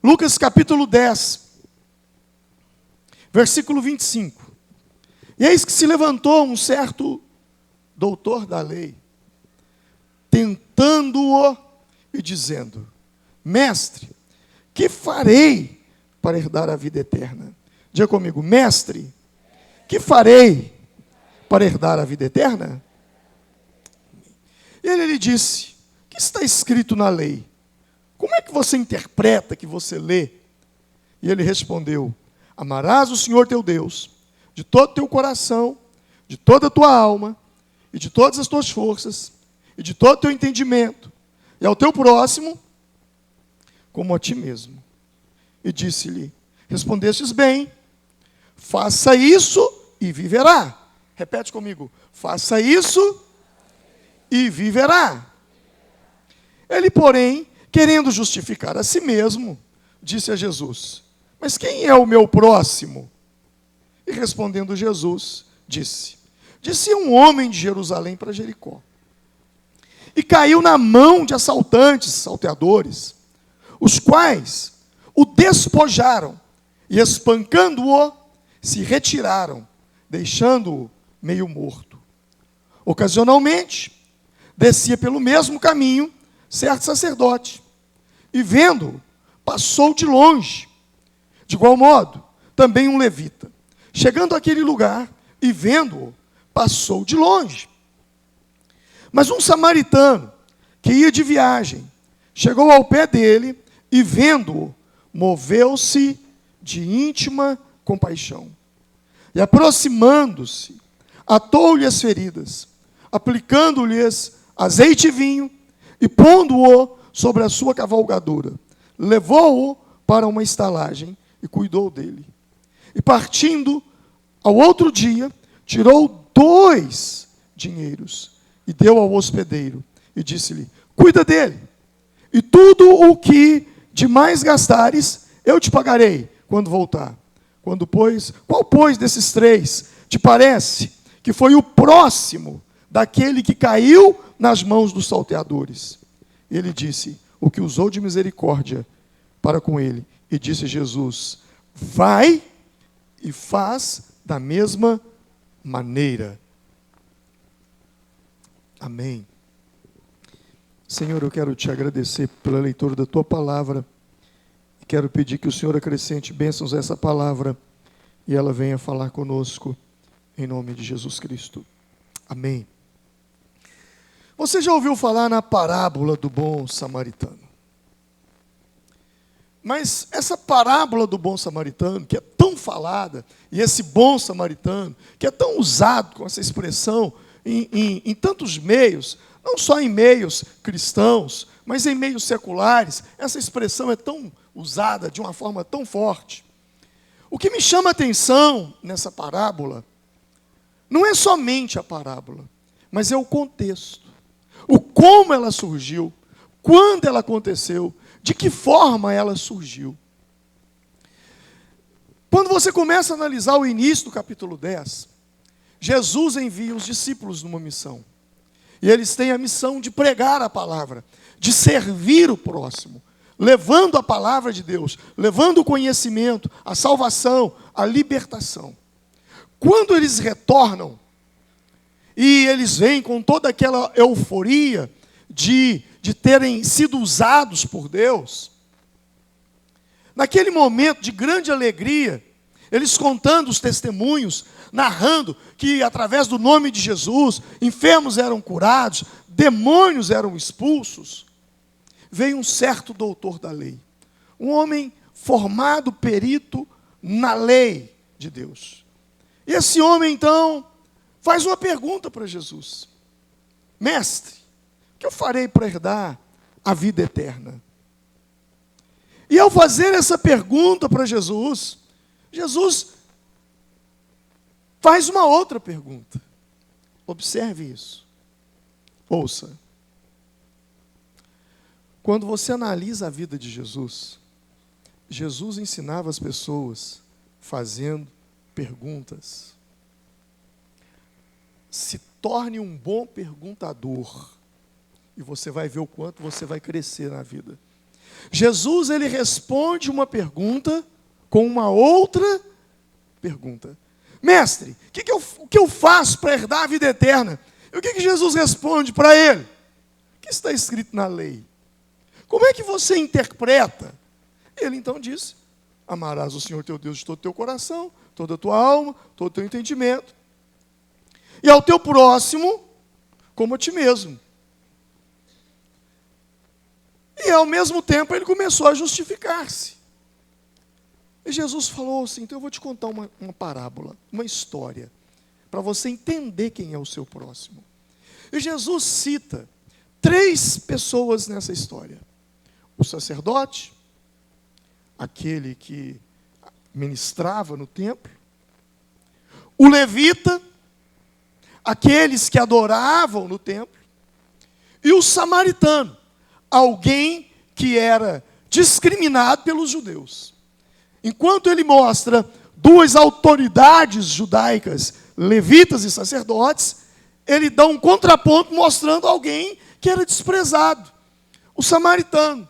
Lucas capítulo 10, versículo 25. E eis que se levantou um certo doutor da lei, tentando-o e dizendo: Mestre, que farei para herdar a vida eterna? Diga comigo: Mestre, que farei para herdar a vida eterna? E ele lhe disse: o que está escrito na lei? Como é que você interpreta, que você lê? E ele respondeu: amarás o Senhor teu Deus de todo o teu coração, de toda a tua alma, e de todas as tuas forças, e de todo o teu entendimento, e ao teu próximo como a ti mesmo. E disse-lhe: respondestes bem, faça isso e viverá. Repete comigo: faça isso e viverá. Ele, porém, querendo justificar a si mesmo, disse a Jesus: mas quem é o meu próximo? E respondendo Jesus, disse: descia um homem de Jerusalém para Jericó, e caiu na mão de assaltantes, salteadores, os quais o despojaram, e espancando-o, se retiraram, deixando-o meio morto. Ocasionalmente, descia pelo mesmo caminho certo sacerdote, e vendo-o, passou de longe. De igual modo, também um levita, chegando àquele lugar e vendo-o, passou de longe. Mas um samaritano, que ia de viagem, chegou ao pé dele e vendo-o, moveu-se de íntima compaixão. E aproximando-se, atou-lhe as feridas, aplicando-lhes azeite e vinho, e pondo-o sobre a sua cavalgadura, levou-o para uma estalagem e cuidou dele. E partindo ao outro dia, tirou 2 dinheiros e deu ao hospedeiro, e disse-lhe: cuida dele, e tudo o que demais gastares, eu te pagarei quando voltar. Qual, pois, desses 3 te parece que foi o próximo daquele que caiu nas mãos dos salteadores? Ele disse: o que usou de misericórdia para com ele. E disse Jesus: vai e faz da mesma maneira. Amém. Senhor, eu quero te agradecer pela leitura da tua palavra. Quero pedir que o Senhor acrescente bênçãos a essa palavra e ela venha falar conosco, em nome de Jesus Cristo. Amém. Você já ouviu falar na parábola do bom samaritano? Mas essa parábola do bom samaritano, que é tão falada, e esse bom samaritano, que é tão usado com essa expressão em tantos meios, não só em meios cristãos, mas em meios seculares, essa expressão é tão usada de uma forma tão forte. O que me chama a atenção nessa parábola não é somente a parábola, mas é o contexto. O como ela surgiu, quando ela aconteceu, de que forma ela surgiu. Quando você começa a analisar o início do capítulo 10, Jesus envia os discípulos numa missão. E eles têm a missão de pregar a palavra, de servir o próximo, levando a palavra de Deus, levando o conhecimento, a salvação, a libertação. Quando eles retornam, e eles vêm com toda aquela euforia de terem sido usados por Deus, naquele momento de grande alegria, eles contando os testemunhos, narrando que através do nome de Jesus, enfermos eram curados, demônios eram expulsos, veio um certo doutor da lei, um homem formado perito na lei de Deus. E esse homem então faz uma pergunta para Jesus: mestre, o que eu farei para herdar a vida eterna? E ao fazer essa pergunta para Jesus, Jesus faz uma outra pergunta. Observe isso. Ouça. Quando você analisa a vida de Jesus, Jesus ensinava as pessoas fazendo perguntas. Se torne um bom perguntador, e você vai ver o quanto você vai crescer na vida. Jesus, ele responde uma pergunta com uma outra pergunta. Mestre, o que eu faço para herdar a vida eterna? E o que Jesus responde para ele? O que está escrito na lei? Como é que você interpreta? Ele então disse: amarás o Senhor teu Deus de todo o teu coração, toda a tua alma, todo o teu entendimento, e ao teu próximo como a ti mesmo. E ao mesmo tempo ele começou a justificar-se. E Jesus falou assim: então eu vou te contar uma parábola, uma história, para você entender quem é o seu próximo. E Jesus cita 3 pessoas nessa história: o sacerdote, aquele que ministrava no templo, o levita, aqueles que adoravam no templo, e o samaritano, alguém que era discriminado pelos judeus. Enquanto ele mostra 2 autoridades judaicas, levitas e sacerdotes, ele dá um contraponto mostrando alguém que era desprezado, o samaritano.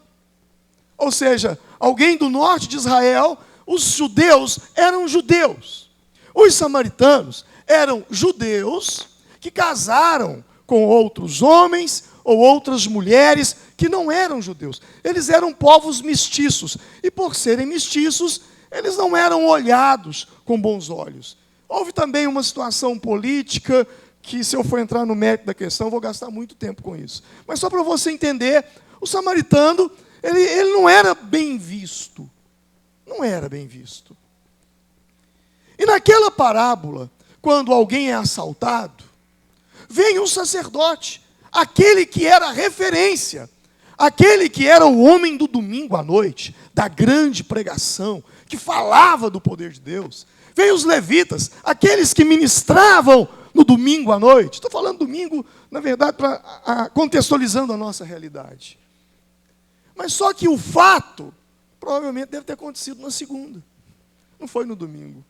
Ou seja, alguém do norte de Israel. Os judeus eram judeus. Os samaritanos eram judeus que casaram com outros homens ou outras mulheres que não eram judeus. Eles eram povos mestiços. E por serem mestiços, eles não eram olhados com bons olhos. Houve também uma situação política que, se eu for entrar no mérito da questão, eu vou gastar muito tempo com isso. Mas só para você entender, o samaritano, ele não era bem visto. Não era bem visto. E naquela parábola, quando alguém é assaltado, vem um sacerdote, aquele que era a referência, aquele que era o homem do domingo à noite, da grande pregação, que falava do poder de Deus. Vem os levitas, aqueles que ministravam no domingo à noite. Estou falando domingo, na verdade, contextualizando a nossa realidade. Mas só que o fato provavelmente deve ter acontecido na segunda. Não foi no domingo.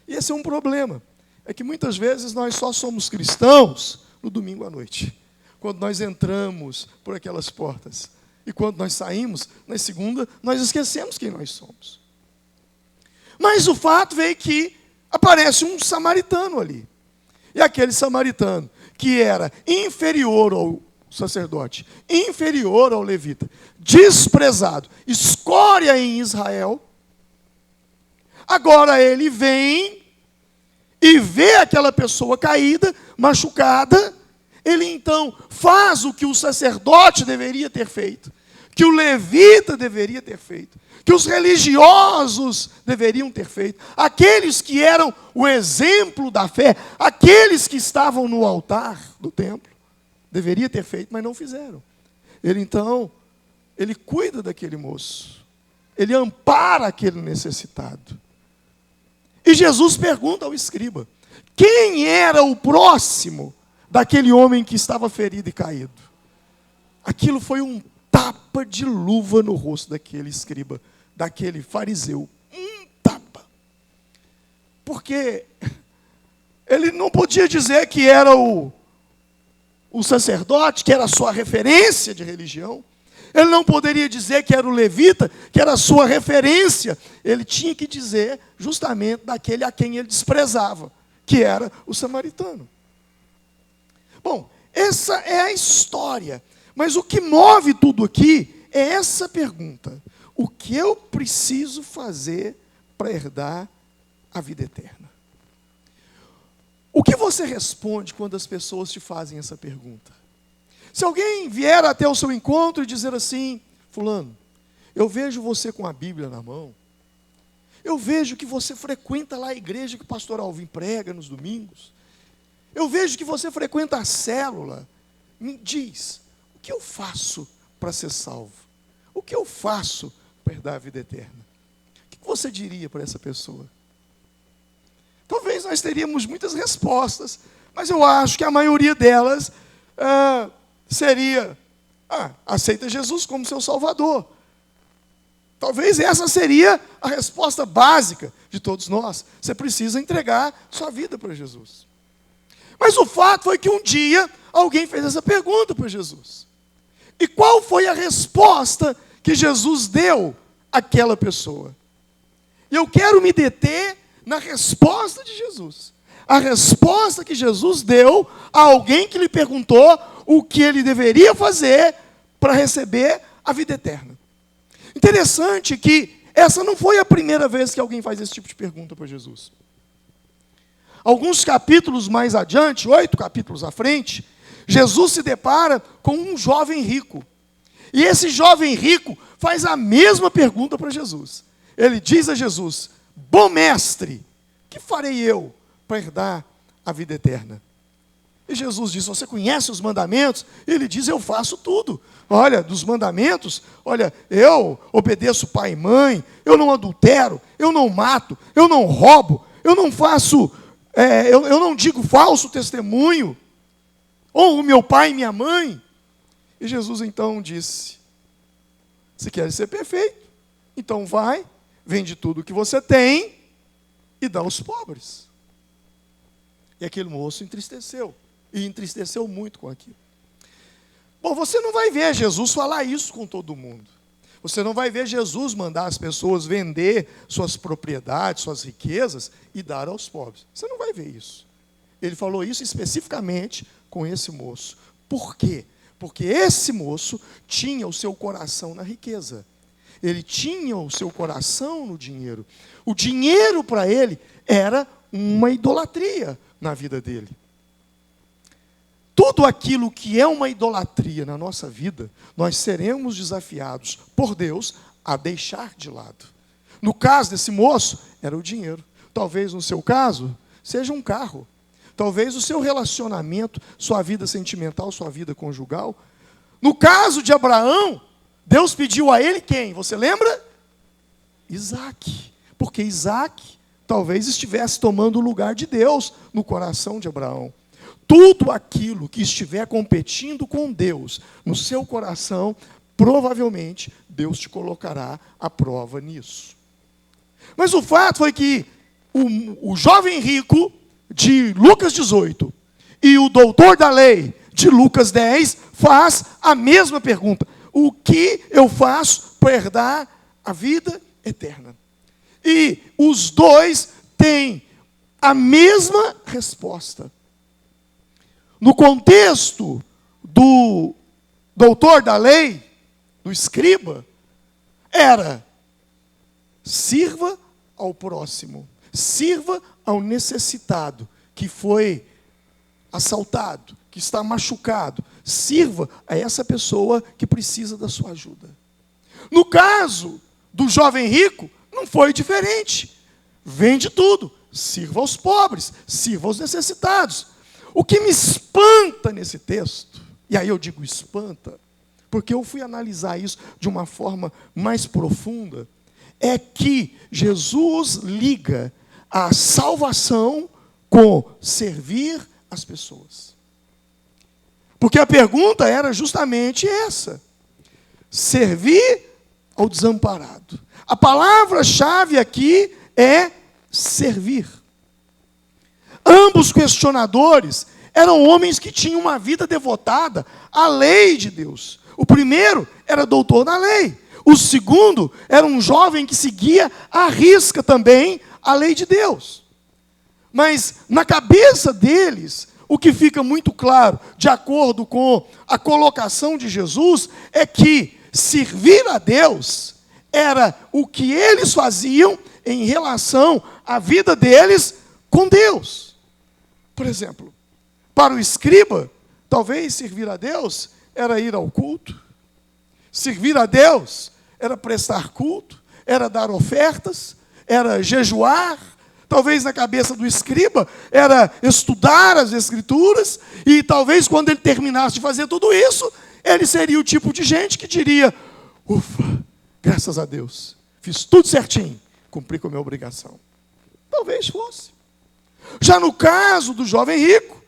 E esse é um problema. É que muitas vezes nós só somos cristãos no domingo à noite. Quando nós entramos por aquelas portas. E quando nós saímos, na segunda, nós esquecemos quem nós somos. Mas o fato veio que aparece um samaritano ali. E aquele samaritano, que era inferior ao sacerdote, inferior ao levita, desprezado, escória em Israel, agora ele vem e vê aquela pessoa caída, machucada, ele então faz o que o sacerdote deveria ter feito, que o levita deveria ter feito, que os religiosos deveriam ter feito, aqueles que eram o exemplo da fé, aqueles que estavam no altar do templo, deveria ter feito, mas não fizeram. Ele cuida daquele moço. Ele ampara aquele necessitado. E Jesus pergunta ao escriba: quem era o próximo daquele homem que estava ferido e caído? Aquilo foi um tapa de luva no rosto daquele escriba, daquele fariseu. Um tapa. Porque ele não podia dizer que era o sacerdote, que era a sua referência de religião. Ele não poderia dizer que era o levita, que era a sua referência. Ele tinha que dizer justamente daquele a quem ele desprezava, que era o samaritano. Bom, essa é a história. Mas o que move tudo aqui é essa pergunta: o que eu preciso fazer para herdar a vida eterna? O que você responde quando as pessoas te fazem essa pergunta? Se alguém vier até o seu encontro e dizer assim: fulano, eu vejo você com a Bíblia na mão, eu vejo que você frequenta lá a igreja que o pastor Alvim prega nos domingos, eu vejo que você frequenta a célula, me diz, o que eu faço para ser salvo? O que eu faço para herdar a vida eterna? O que você diria para essa pessoa? Talvez nós teríamos muitas respostas, mas eu acho que a maioria delas seria: aceita Jesus como seu Salvador. Talvez essa seria a resposta básica de todos nós. Você precisa entregar sua vida para Jesus. Mas o fato foi que um dia alguém fez essa pergunta para Jesus. E qual foi a resposta que Jesus deu àquela pessoa. E eu quero me deter na resposta de Jesus. A resposta que Jesus deu a alguém que lhe perguntou o que ele deveria fazer para receber a vida eterna. Interessante que essa não foi a primeira vez que alguém faz esse tipo de pergunta para Jesus. Alguns capítulos mais adiante, 8 capítulos à frente, Jesus se depara com um jovem rico. E esse jovem rico faz a mesma pergunta para Jesus. Ele diz a Jesus: bom mestre, que farei eu para herdar a vida eterna? E Jesus diz: você conhece os mandamentos? Ele diz: eu faço tudo. Olha, dos mandamentos, olha, eu obedeço pai e mãe, eu não adultero, eu não mato, eu não roubo, eu não faço, eu não digo falso testemunho, honro meu pai e minha mãe. E Jesus então disse: se quer ser perfeito, então vai, vende tudo o que você tem e dá aos pobres. E aquele moço entristeceu, e entristeceu muito com aquilo. Bom, você não vai ver Jesus falar isso com todo mundo. Você não vai ver Jesus mandar as pessoas vender suas propriedades, suas riquezas e dar aos pobres. Você não vai ver isso. Ele falou isso especificamente com esse moço. Por quê? Porque esse moço tinha o seu coração na riqueza. Ele tinha o seu coração no dinheiro. O dinheiro para ele era uma idolatria na vida dele. Tudo aquilo que é uma idolatria na nossa vida, nós seremos desafiados por Deus a deixar de lado. No caso desse moço, era o dinheiro. Talvez no seu caso, seja um carro. Talvez o seu relacionamento, sua vida sentimental, sua vida conjugal. No caso de Abraão, Deus pediu a ele quem? Você lembra? Isaac. Porque Isaac talvez estivesse tomando o lugar de Deus no coração de Abraão. Tudo aquilo que estiver competindo com Deus no seu coração, provavelmente Deus te colocará à prova nisso. Mas o fato foi que o jovem rico de Lucas 18 e o doutor da lei de Lucas 10 faz a mesma pergunta: o que eu faço para herdar a vida eterna? E os dois têm a mesma resposta. No contexto do doutor da lei, do escriba, era: sirva ao próximo, sirva ao necessitado, que foi assaltado, que está machucado, sirva a essa pessoa que precisa da sua ajuda. No caso do jovem rico, não foi diferente. Vende tudo, sirva aos pobres, sirva aos necessitados. O que me espanta nesse texto, e aí eu digo espanta, porque eu fui analisar isso de uma forma mais profunda, é que Jesus liga a salvação com servir as pessoas. Porque a pergunta era justamente essa: servir ao desamparado. A palavra-chave aqui é servir. Ambos questionadores eram homens que tinham uma vida devotada à lei de Deus. O primeiro era doutor na lei. O segundo era um jovem que seguia à risca também a lei de Deus. Mas na cabeça deles, o que fica muito claro, de acordo com a colocação de Jesus, é que servir a Deus era o que eles faziam em relação à vida deles com Deus. Por exemplo, para o escriba, talvez servir a Deus era ir ao culto. Servir a Deus era prestar culto, era dar ofertas, era jejuar. Talvez na cabeça do escriba era estudar as Escrituras. E talvez quando ele terminasse de fazer tudo isso, ele seria o tipo de gente que diria: ufa, graças a Deus, fiz tudo certinho, cumpri com a minha obrigação. Talvez fosse. Já no caso do jovem rico,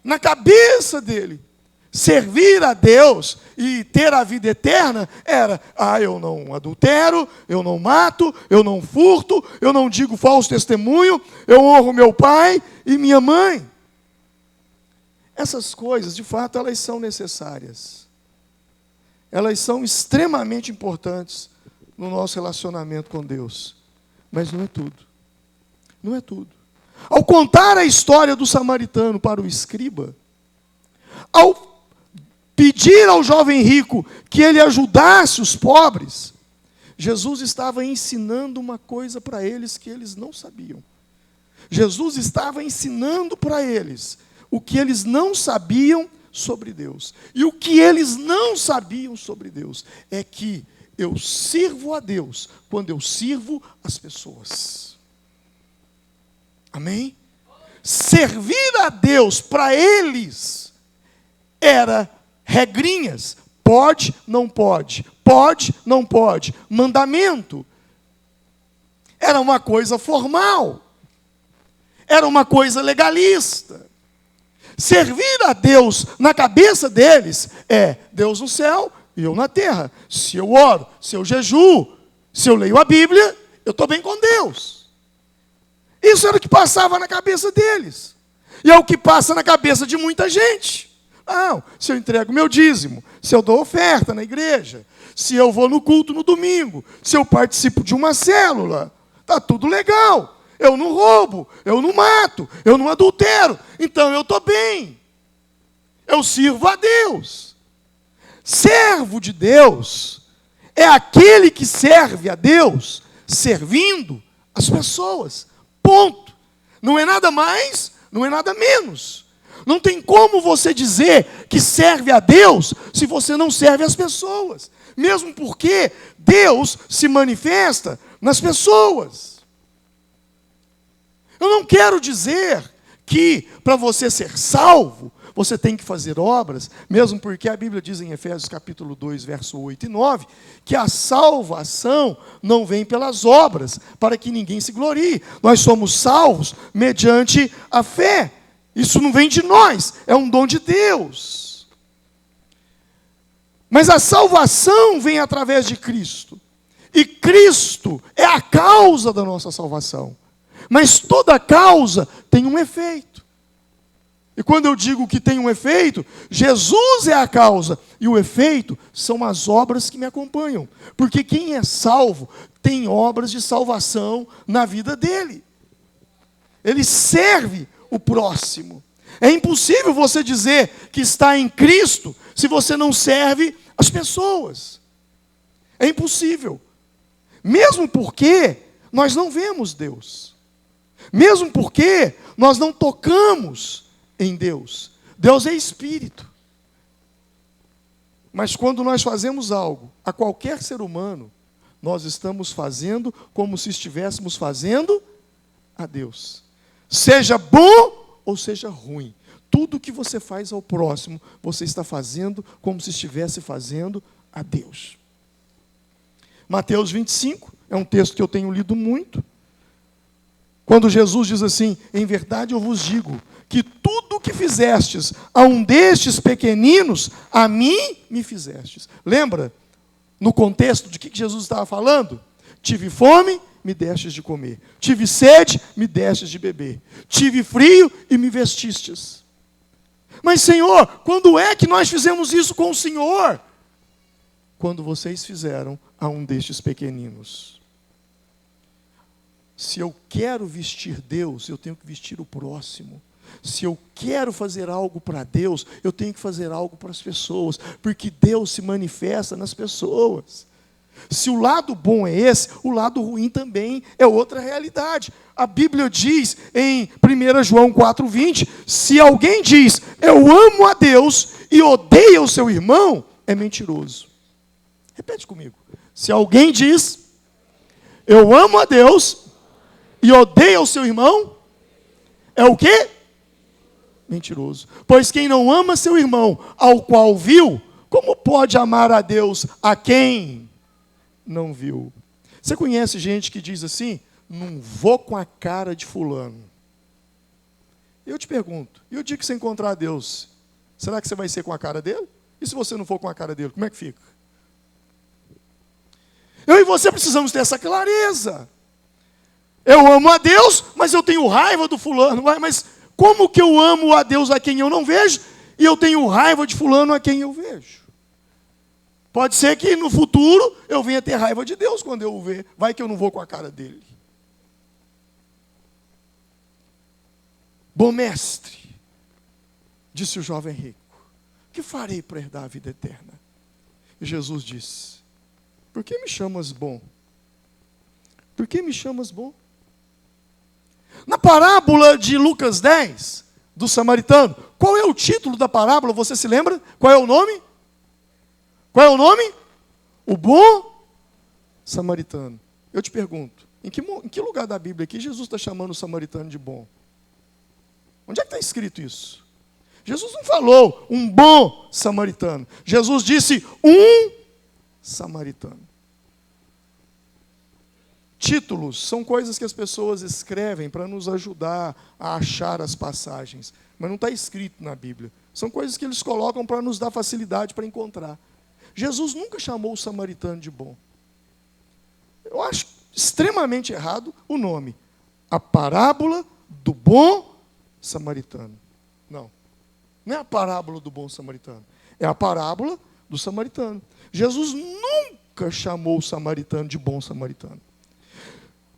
na cabeça dele, servir a Deus e ter a vida eterna era: eu não adultero, eu não mato, eu não furto, eu não digo falso testemunho, eu honro meu pai e minha mãe. Essas coisas, de fato, elas são necessárias. elas são extremamente importantes no nosso relacionamento com Deus. Mas não é tudo. Não é tudo. Ao contar a história do samaritano para o escriba, ao pedir ao jovem rico que ele ajudasse os pobres, Jesus estava ensinando uma coisa para eles que eles não sabiam. Jesus estava ensinando para eles o que eles não sabiam sobre Deus. E o que eles não sabiam sobre Deus é que eu sirvo a Deus quando eu sirvo as pessoas. Amém? Servir a Deus para eles era regrinhas. Pode, não pode. Pode, não pode. Mandamento. Era uma coisa formal. Era uma coisa legalista. Servir a Deus na cabeça deles é Deus no céu e eu na terra. Se eu oro, se eu jejuo, se eu leio a Bíblia, eu estou bem com Deus. Isso era o que passava na cabeça deles. E é o que passa na cabeça de muita gente. Não, se eu entrego meu dízimo, se eu dou oferta na igreja, se eu vou no culto no domingo, se eu participo de uma célula, está tudo legal. Eu não roubo, eu não mato, eu não adultero, então eu estou bem. Eu sirvo a Deus. Servo de Deus é aquele que serve a Deus servindo as pessoas. Ponto. Não é nada mais, não é nada menos. Não tem como você dizer que serve a Deus se você não serve as pessoas. Mesmo porque Deus se manifesta nas pessoas. Eu não quero dizer que para você ser salvo, você tem que fazer obras, mesmo porque a Bíblia diz em Efésios capítulo 2, verso 8 e 9, que a salvação não vem pelas obras, para que ninguém se glorie. Nós somos salvos mediante a fé. Isso não vem de nós, é um dom de Deus. Mas a salvação vem através de Cristo. E Cristo é a causa da nossa salvação. Mas toda causa tem um efeito. E quando eu digo que tem um efeito, Jesus é a causa. E o efeito são as obras que me acompanham. Porque quem é salvo tem obras de salvação na vida dele. Ele serve o próximo. É impossível você dizer que está em Cristo se você não serve as pessoas. É impossível. Mesmo porque nós não vemos Deus. Mesmo porque nós não tocamos em Deus. Deus é espírito. Mas quando nós fazemos algo a qualquer ser humano, nós estamos fazendo como se estivéssemos fazendo a Deus. Seja bom ou seja ruim. Tudo que você faz ao próximo, você está fazendo como se estivesse fazendo a Deus. Mateus 25, é um texto que eu tenho lido muito. Quando Jesus diz assim, em verdade eu vos digo, que tudo o que fizestes a um destes pequeninos, a mim me fizestes. Lembra, no contexto de que Jesus estava falando? Tive fome, me destes de comer. Tive sede, me destes de beber. Tive frio e me vestistes. Mas Senhor, quando é que nós fizemos isso com o Senhor? Quando vocês fizeram a um destes pequeninos. Se eu quero vestir Deus, eu tenho que vestir o próximo. Se eu quero fazer algo para Deus, eu tenho que fazer algo para as pessoas, porque Deus se manifesta nas pessoas. Se o lado bom é esse, o lado ruim também é outra realidade. A Bíblia diz em 1 João 4,20, se alguém diz, eu amo a Deus e odeia o seu irmão, é mentiroso. Repete comigo. Se alguém diz, eu amo a Deus e odeia o seu irmão, é o quê? Mentiroso. Pois quem não ama seu irmão, ao qual viu, como pode amar a Deus a quem não viu? Você conhece gente que diz assim, não vou com a cara de fulano. Eu te pergunto, e o dia que você encontrar Deus, será que você vai ser com a cara dele? E se você não for com a cara dele, como é que fica? Eu e você precisamos ter essa clareza. Eu amo a Deus, mas eu tenho raiva do fulano. Mas como que eu amo a Deus a quem eu não vejo, e eu tenho raiva de fulano a quem eu vejo? Pode ser que no futuro eu venha ter raiva de Deus quando eu o ver. Vai que eu não vou com a cara dele. Bom mestre, disse o jovem rico, que farei para herdar a vida eterna? E Jesus disse, por que me chamas bom? Por que me chamas bom? Na parábola de Lucas 10, do samaritano, qual é o título da parábola? Você se lembra? Qual é o nome? Qual é o nome? O bom samaritano. Eu te pergunto, em que lugar da Bíblia aqui Jesus está chamando o samaritano de bom? Onde é que está escrito isso? Jesus não falou um bom samaritano. Jesus disse um samaritano. Títulos são coisas que as pessoas escrevem para nos ajudar a achar as passagens. Mas não está escrito na Bíblia. São coisas que eles colocam para nos dar facilidade para encontrar. Jesus nunca chamou o samaritano de bom. Eu acho extremamente errado o nome. A parábola do bom samaritano. Não. Não é a parábola do bom samaritano. É a parábola do samaritano. Jesus nunca chamou o samaritano de bom samaritano.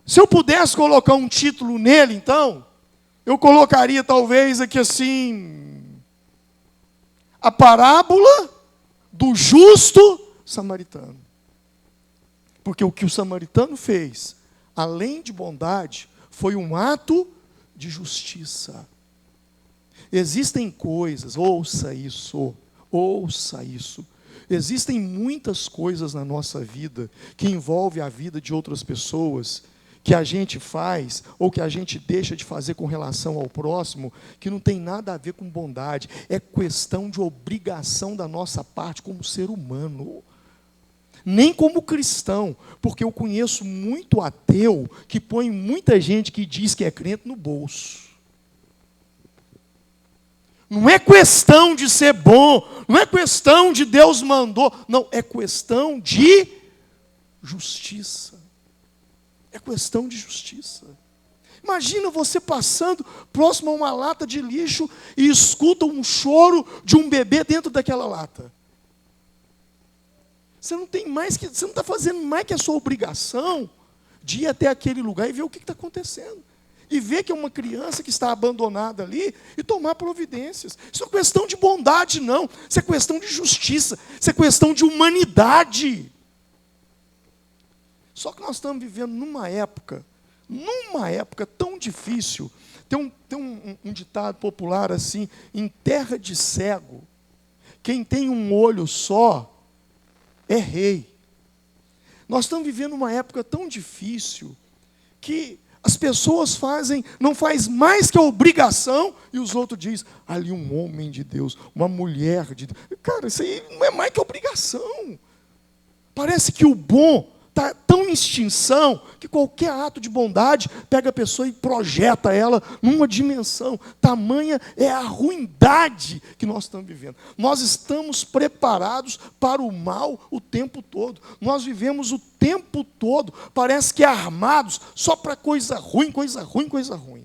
Se eu pudesse colocar um título nele, então, eu colocaria talvez aqui assim, a parábola do justo samaritano. Porque o que o samaritano fez, além de bondade, foi um ato de justiça. Existem coisas, ouça isso, existem muitas coisas na nossa vida que envolvem a vida de outras pessoas, que a gente faz ou que a gente deixa de fazer com relação ao próximo, que não tem nada a ver com bondade, é questão de obrigação da nossa parte como ser humano, nem como cristão, porque eu conheço muito ateu que põe muita gente que diz que é crente no bolso. Não é questão de ser bom, não é questão de Deus mandou, não, é questão de justiça. É questão de justiça. Imagina você passando próximo a uma lata de lixo e escuta um choro de um bebê dentro daquela lata. Você não está fazendo mais que a sua obrigação de ir até aquele lugar e ver o que está acontecendo. E ver que é uma criança que está abandonada ali e tomar providências. Isso não é questão de bondade, não. Isso é questão de justiça. Isso é questão de humanidade. Só que nós estamos vivendo numa época tão difícil. Tem um ditado popular assim, em terra de cego, quem tem um olho só é rei. Nós estamos vivendo uma época tão difícil que as pessoas não faz mais que a obrigação, e os outros dizem, ali um homem de Deus, uma mulher de Deus. Cara, isso aí não é mais que obrigação. Parece que o bom está tão em extinção que qualquer ato de bondade pega a pessoa e projeta ela numa dimensão. Tamanha é a ruindade que nós estamos vivendo. Nós estamos preparados para o mal o tempo todo. Nós vivemos o tempo todo, parece que armados só para coisa ruim, coisa ruim, coisa ruim.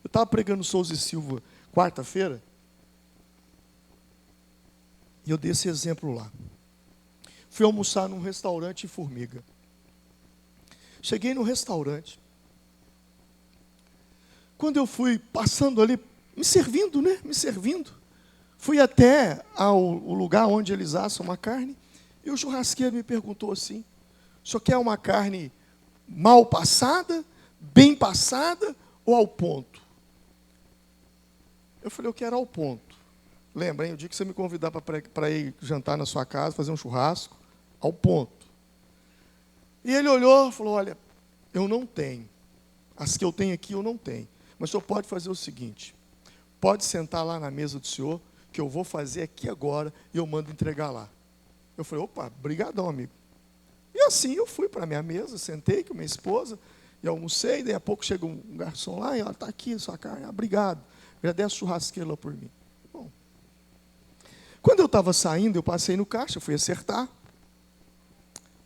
Eu estava pregando Souza e Silva quarta-feira, e eu dei esse exemplo lá. Fui almoçar num restaurante em Formiga. Cheguei no restaurante. Quando eu fui passando ali, me servindo, fui até o lugar onde eles assam uma carne, e o churrasqueiro me perguntou assim, o senhor quer uma carne mal passada, bem passada ou ao ponto? Eu falei, eu quero ao ponto. Lembra, hein? O dia que você me convidar para ir jantar na sua casa, fazer um churrasco, ao ponto. E ele olhou e falou, olha, eu não tenho. As que eu tenho aqui eu não tenho. Mas o senhor pode fazer o seguinte, pode sentar lá na mesa do senhor, que eu vou fazer aqui agora e eu mando entregar lá. Eu falei, opa, brigadão, amigo. E assim eu fui para a minha mesa, sentei com minha esposa, e almocei, daí a pouco chega um garçom lá, e está aqui a sua carne, obrigado. Agradece o churrasqueiro lá por mim. Bom, quando eu estava saindo, eu passei no caixa, fui acertar,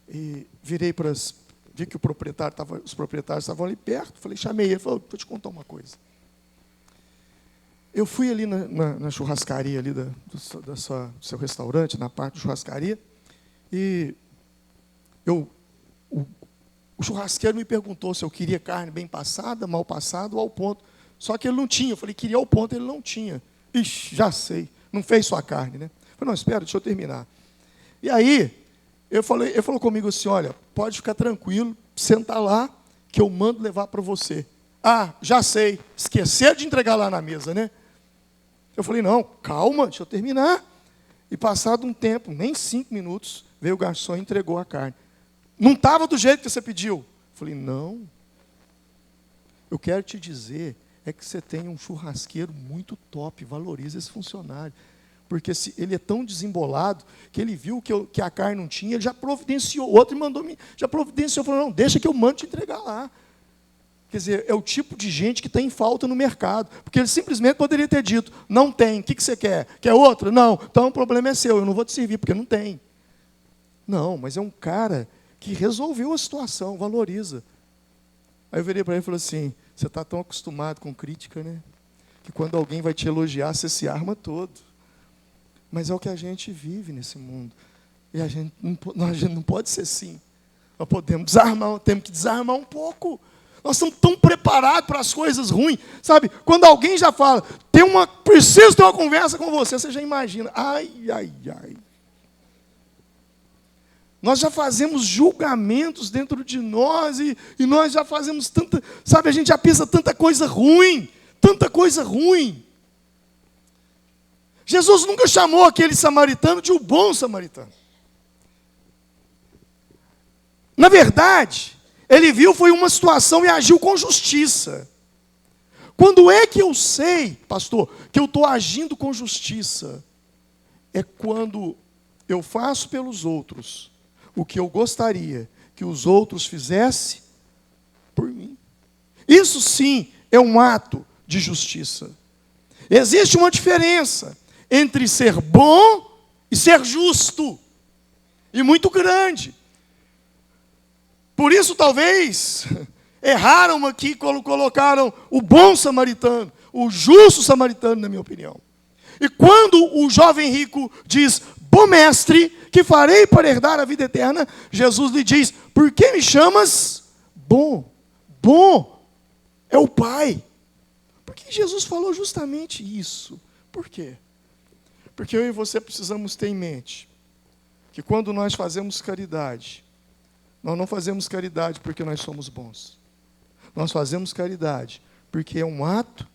e virei vi que os proprietários estavam ali perto, falei, chamei ele, falei, vou te contar uma coisa. eu fui ali na churrascaria ali do seu restaurante, na parte de churrascaria, e o churrasqueiro me perguntou se eu queria carne bem passada, mal passada ou ao ponto. Só que ele não tinha. Eu falei, queria ao ponto, ele não tinha. Ixi, já sei. Não fez sua carne, né? Eu falei, não, espera, deixa eu terminar. E aí, ele falou comigo assim, olha, pode ficar tranquilo, senta lá, que eu mando levar para você. Ah, já sei. Esquecer de entregar lá na mesa, né? Eu falei, não, calma, deixa eu terminar. E passado um tempo, nem 5 minutos, veio o garçom e entregou a carne. Não estava do jeito que você pediu. Eu falei, não. Eu quero te dizer, é que você tem um churrasqueiro muito top, valoriza esse funcionário. Porque ele é tão desembolado, que ele viu que a carne não tinha, ele já providenciou. Outro já providenciou, falou, não, deixa que eu mando te entregar lá. Quer dizer, é o tipo de gente que tem falta no mercado. Porque ele simplesmente poderia ter dito, não tem, o que você quer? Quer outra? Não, então o problema é seu, eu não vou te servir, porque não tem. Não, mas é um cara que resolveu a situação, valoriza. Aí eu virei para ele e falei assim, você está tão acostumado com crítica, né? Que quando alguém vai te elogiar, você se arma todo. Mas é o que a gente vive nesse mundo. E a gente não pode ser assim. Nós temos que desarmar um pouco. Nós estamos tão preparados para as coisas ruins. Sabe, quando alguém já fala, preciso ter uma conversa com você, você já imagina. Ai, ai, ai. Nós já fazemos julgamentos dentro de nós e nós já fazemos tanta... Sabe, a gente já pensa tanta coisa ruim. Tanta coisa ruim. Jesus nunca chamou aquele samaritano de um bom samaritano. Na verdade, ele viu foi uma situação e agiu com justiça. Quando é que eu sei, pastor, que eu estou agindo com justiça? É quando eu faço pelos outros o que eu gostaria que os outros fizessem por mim. Isso sim é um ato de justiça. Existe uma diferença entre ser bom e ser justo. E muito grande. Por isso, talvez, erraram aqui quando colocaram o bom samaritano, o justo samaritano, na minha opinião. E quando o jovem rico diz, bom mestre, que farei para herdar a vida eterna, Jesus lhe diz, por que me chamas bom? Bom é o Pai. Porque Jesus falou justamente isso. Por quê? Porque eu e você precisamos ter em mente que quando nós fazemos caridade, nós não fazemos caridade porque nós somos bons. Nós fazemos caridade porque é um ato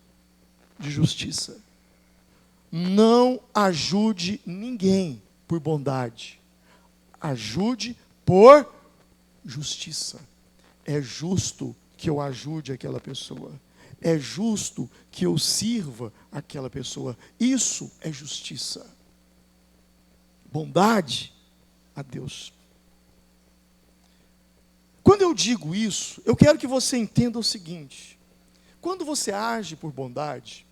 de justiça. Não ajude ninguém por bondade. Ajude por justiça. É justo que eu ajude aquela pessoa. É justo que eu sirva aquela pessoa. Isso é justiça. Bondade a Deus. Quando eu digo isso, eu quero que você entenda o seguinte. Quando você age por bondade,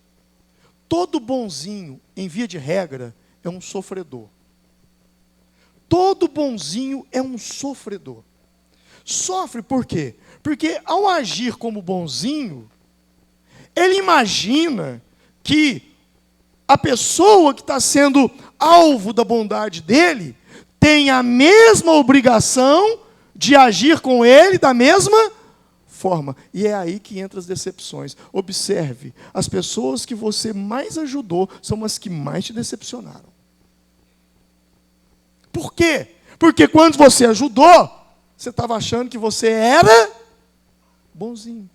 todo bonzinho, em via de regra, é um sofredor. Todo bonzinho é um sofredor. Sofre por quê? Porque ao agir como bonzinho, ele imagina que a pessoa que está sendo alvo da bondade dele tem a mesma obrigação de agir com ele da mesma forma. E é aí que entram as decepções. Observe, as pessoas que você mais ajudou são as que mais te decepcionaram. Por quê? Porque quando você ajudou, você estava achando que você era bonzinho.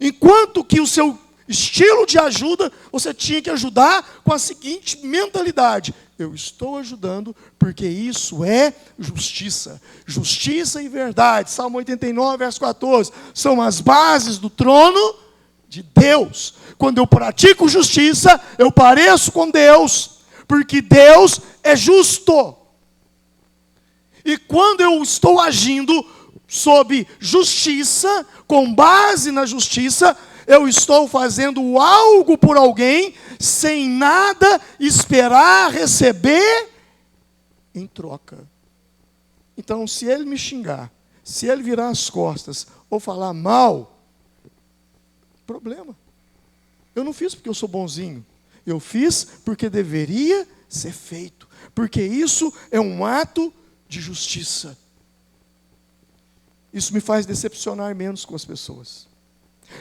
Enquanto que o seu estilo de ajuda, você tinha que ajudar com a seguinte mentalidade: eu estou ajudando porque isso é justiça. Justiça e verdade. Salmo 89, verso 14. São as bases do trono de Deus. Quando eu pratico justiça, eu pareço com Deus, porque Deus é justo. E quando eu estou agindo sob justiça, com base na justiça, eu estou fazendo algo por alguém sem nada esperar receber em troca. Então, se ele me xingar, se ele virar as costas ou falar mal, problema. Eu não fiz porque eu sou bonzinho. Eu fiz porque deveria ser feito. Porque isso é um ato de justiça. Isso me faz decepcionar menos com as pessoas.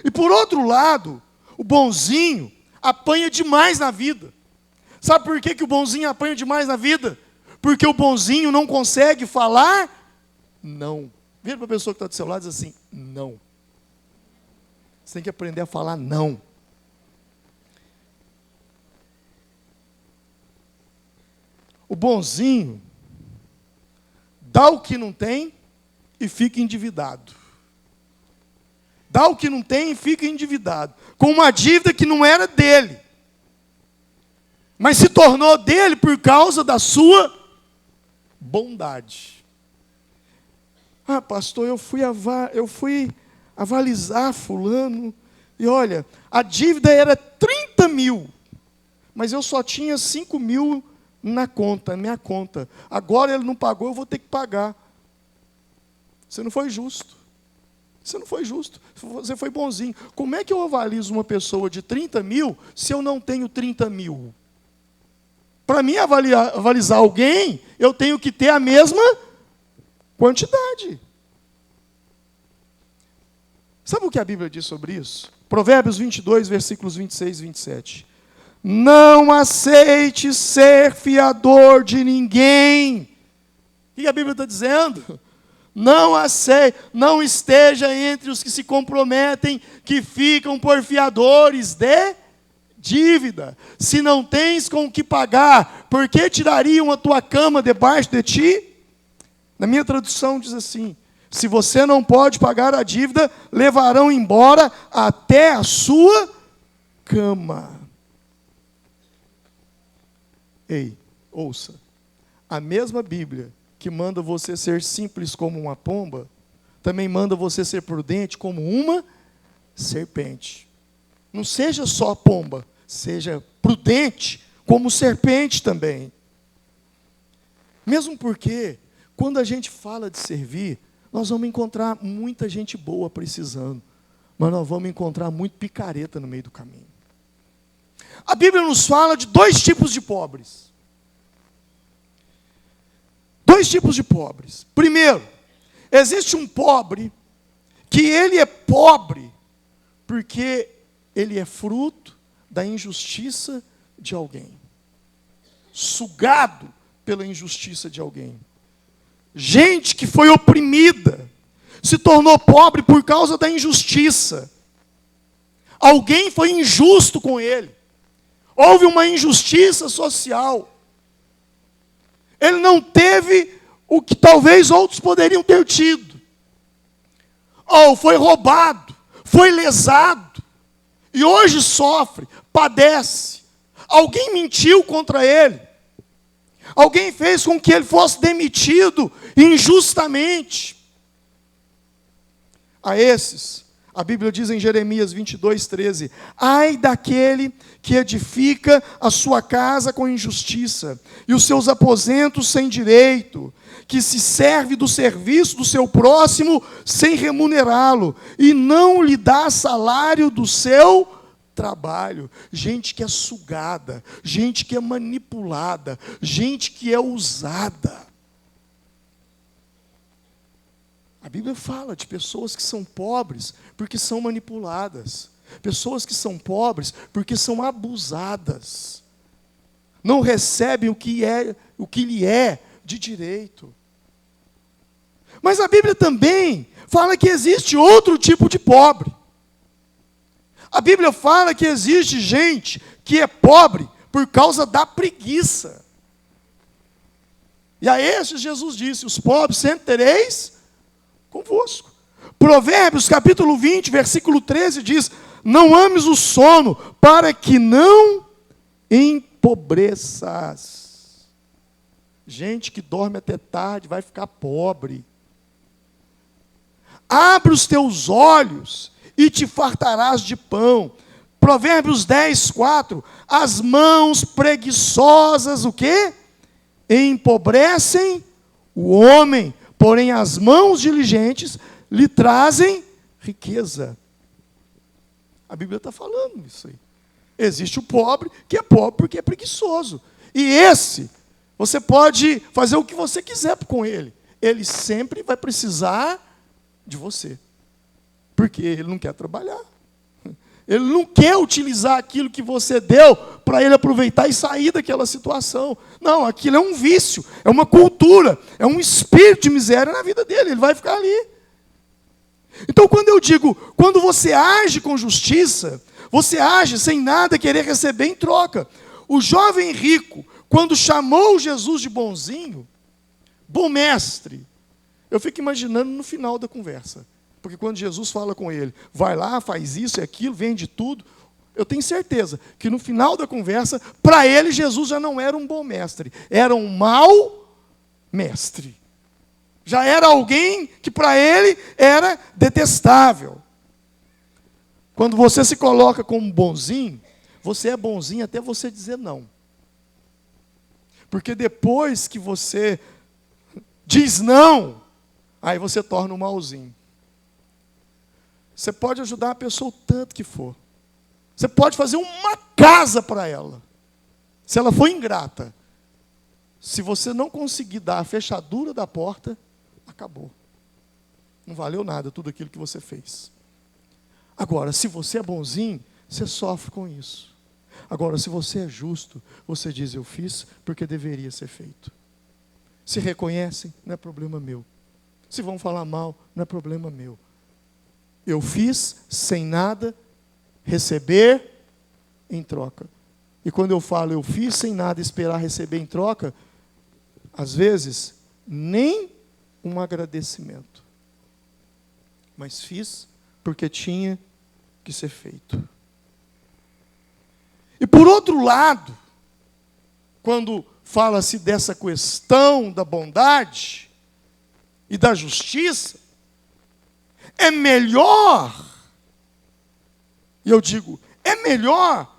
E por outro lado, o bonzinho apanha demais na vida. Sabe por que o bonzinho apanha demais na vida? Porque o bonzinho não consegue falar não. Vira para a pessoa que está do seu lado e diz assim, não. Você tem que aprender a falar não. O bonzinho dá o que não tem e fica endividado. Dá o que não tem e fica endividado. Com uma dívida que não era dele. Mas se tornou dele por causa da sua bondade. Ah, pastor, eu fui avalizar fulano. E olha, a dívida era 30 mil. Mas eu só tinha 5 mil na minha conta. Agora ele não pagou, eu vou ter que pagar. Você não foi justo. Você não foi justo. Você foi bonzinho. Como é que eu avalizo uma pessoa de 30 mil se eu não tenho 30 mil? Para mim avalizar alguém, eu tenho que ter a mesma quantidade. Sabe o que a Bíblia diz sobre isso? Provérbios 22, versículos 26 e 27. Não aceite ser fiador de ninguém. O que a Bíblia está dizendo? Não aceite, não esteja entre os que se comprometem, que ficam por fiadores de dívida. Se não tens com o que pagar, por que tirariam a tua cama debaixo de ti? Na minha tradução diz assim, se você não pode pagar a dívida, levarão embora até a sua cama. Ei, ouça, a mesma Bíblia que manda você ser simples como uma pomba, também manda você ser prudente como uma serpente. Não seja só pomba, seja prudente como serpente também. Mesmo porque, quando a gente fala de servir, nós vamos encontrar muita gente boa precisando, mas nós vamos encontrar muito picareta no meio do caminho. A Bíblia nos fala de 2 tipos de pobres. 2 tipos de pobres. Primeiro, existe um pobre que ele é pobre porque ele é fruto da injustiça de alguém. Sugado pela injustiça de alguém. Gente que foi oprimida, se tornou pobre por causa da injustiça. Alguém foi injusto com ele. Houve uma injustiça social. Ele não teve o que talvez outros poderiam ter tido. Ou foi roubado, foi lesado. E hoje sofre, padece. Alguém mentiu contra ele. Alguém fez com que ele fosse demitido injustamente. A esses, a Bíblia diz em Jeremias 22:13, ai daquele que edifica a sua casa com injustiça, e os seus aposentos sem direito, que se serve do serviço do seu próximo sem remunerá-lo, e não lhe dá salário do seu trabalho. Gente que é sugada, gente que é manipulada, gente que é usada. A Bíblia fala de pessoas que são pobres porque são manipuladas. Pessoas que são pobres porque são abusadas. Não recebem o que lhe é de direito. Mas a Bíblia também fala que existe outro tipo de pobre. A Bíblia fala que existe gente que é pobre por causa da preguiça. E a estes Jesus disse, os pobres sempre tereis convosco. Provérbios capítulo 20, versículo 13 diz, não ames o sono para que não empobreças. Gente que dorme até tarde vai ficar pobre. Abre os teus olhos e te fartarás de pão. Provérbios 10, 4. As mãos preguiçosas, o quê? Empobrecem o homem, porém as mãos diligentes lhe trazem riqueza. A Bíblia está falando isso aí. Existe o pobre, que é pobre porque é preguiçoso. E esse, você pode fazer o que você quiser com ele. Ele sempre vai precisar de você. Porque ele não quer trabalhar. Ele não quer utilizar aquilo que você deu para ele aproveitar e sair daquela situação. Não, aquilo é um vício, é uma cultura, é um espírito de miséria na vida dele. Ele vai ficar ali. Então, quando eu digo, quando você age com justiça, você age sem nada querer receber em troca. O jovem rico, quando chamou Jesus de bonzinho, bom mestre, eu fico imaginando no final da conversa. Porque quando Jesus fala com ele, vai lá, faz isso e aquilo, vende tudo, eu tenho certeza que no final da conversa, para ele, Jesus já não era um bom mestre, era um mau mestre. Já era alguém que para ele era detestável. Quando você se coloca como bonzinho, você é bonzinho até você dizer não. Porque depois que você diz não, aí você torna um malzinho. Você pode ajudar a pessoa o tanto que for. Você pode fazer uma casa para ela. Se ela for ingrata, se você não conseguir dar a fechadura da porta, acabou. Não valeu nada tudo aquilo que você fez. Agora, se você é bonzinho, você sofre com isso. Agora, se você é justo, você diz, eu fiz porque deveria ser feito. Se reconhecem, não é problema meu. Se vão falar mal, não é problema meu. Eu fiz sem nada receber em troca. E quando eu falo eu fiz sem nada esperar receber em troca, às vezes, nem um agradecimento. Mas fiz porque tinha que ser feito. E por outro lado, quando fala-se dessa questão da bondade e da justiça, é melhor, e eu digo, é melhor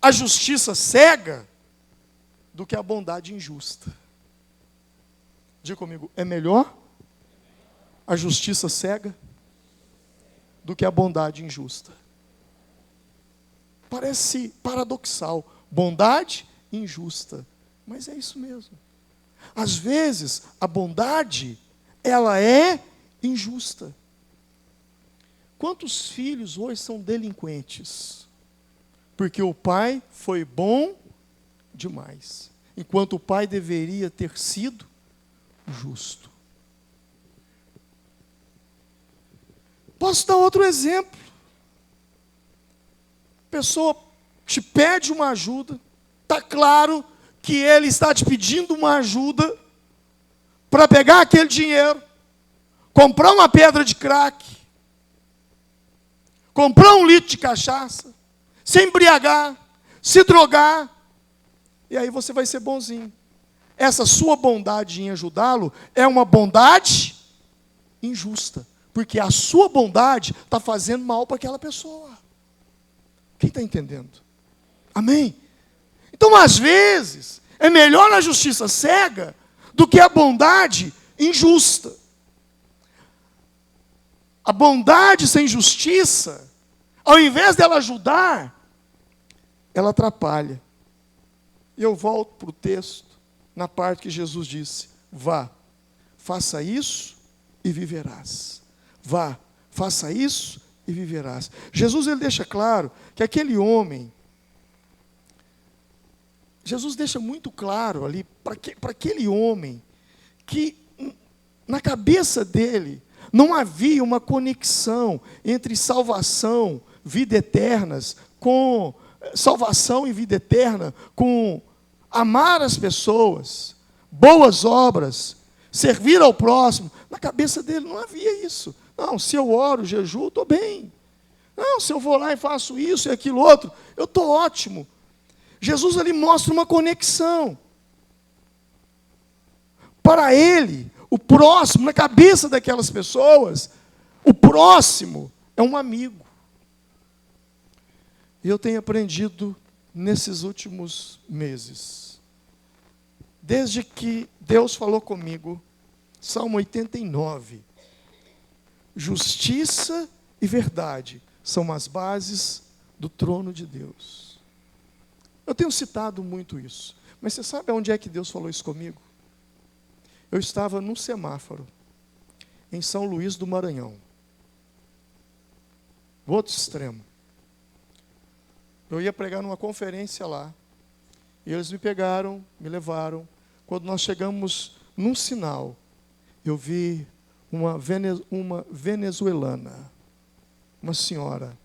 a justiça cega do que a bondade injusta. Diga comigo, é melhor a justiça cega do que a bondade injusta. Parece paradoxal, bondade injusta, mas é isso mesmo. Às vezes, a bondade, ela é injusta. Quantos filhos hoje são delinquentes? Porque o pai foi bom demais, enquanto o pai deveria ter sido justo. Posso dar outro exemplo. A pessoa te pede uma ajuda, está claro que ele está te pedindo uma ajuda para pegar aquele dinheiro, comprar uma pedra de crack, comprar um litro de cachaça, se embriagar, se drogar, e aí você vai ser bonzinho. Essa sua bondade em ajudá-lo é uma bondade injusta, porque a sua bondade está fazendo mal para aquela pessoa. Quem está entendendo? Amém? Então, às vezes, é melhor a justiça cega do que a bondade injusta. A bondade sem justiça, ao invés dela ajudar, ela atrapalha. E eu volto para o texto, na parte que Jesus disse, vá, faça isso e viverás. Vá, faça isso e viverás. Jesus, ele deixa claro que aquele homem, Jesus deixa muito claro ali, para aquele homem, que na cabeça dele, não havia uma conexão entre salvação, vida eternas, com salvação e vida eterna, com amar as pessoas, boas obras, servir ao próximo. Na cabeça dele não havia isso. Não, se eu oro, jejuo, estou bem. Não, se eu vou lá e faço isso e aquilo outro, eu estou ótimo. Jesus ali mostra uma conexão. Para ele, o próximo, na cabeça daquelas pessoas, o próximo é um amigo. E eu tenho aprendido nesses últimos meses, desde que Deus falou comigo, Salmo 89, justiça e verdade são as bases do trono de Deus. Eu tenho citado muito isso. Mas você sabe onde é que Deus falou isso comigo? Eu estava num semáforo, em São Luís do Maranhão. No outro extremo. Eu ia pregar numa conferência lá. E eles me pegaram, me levaram. Quando nós chegamos num sinal, eu vi uma venezuelana, uma senhora,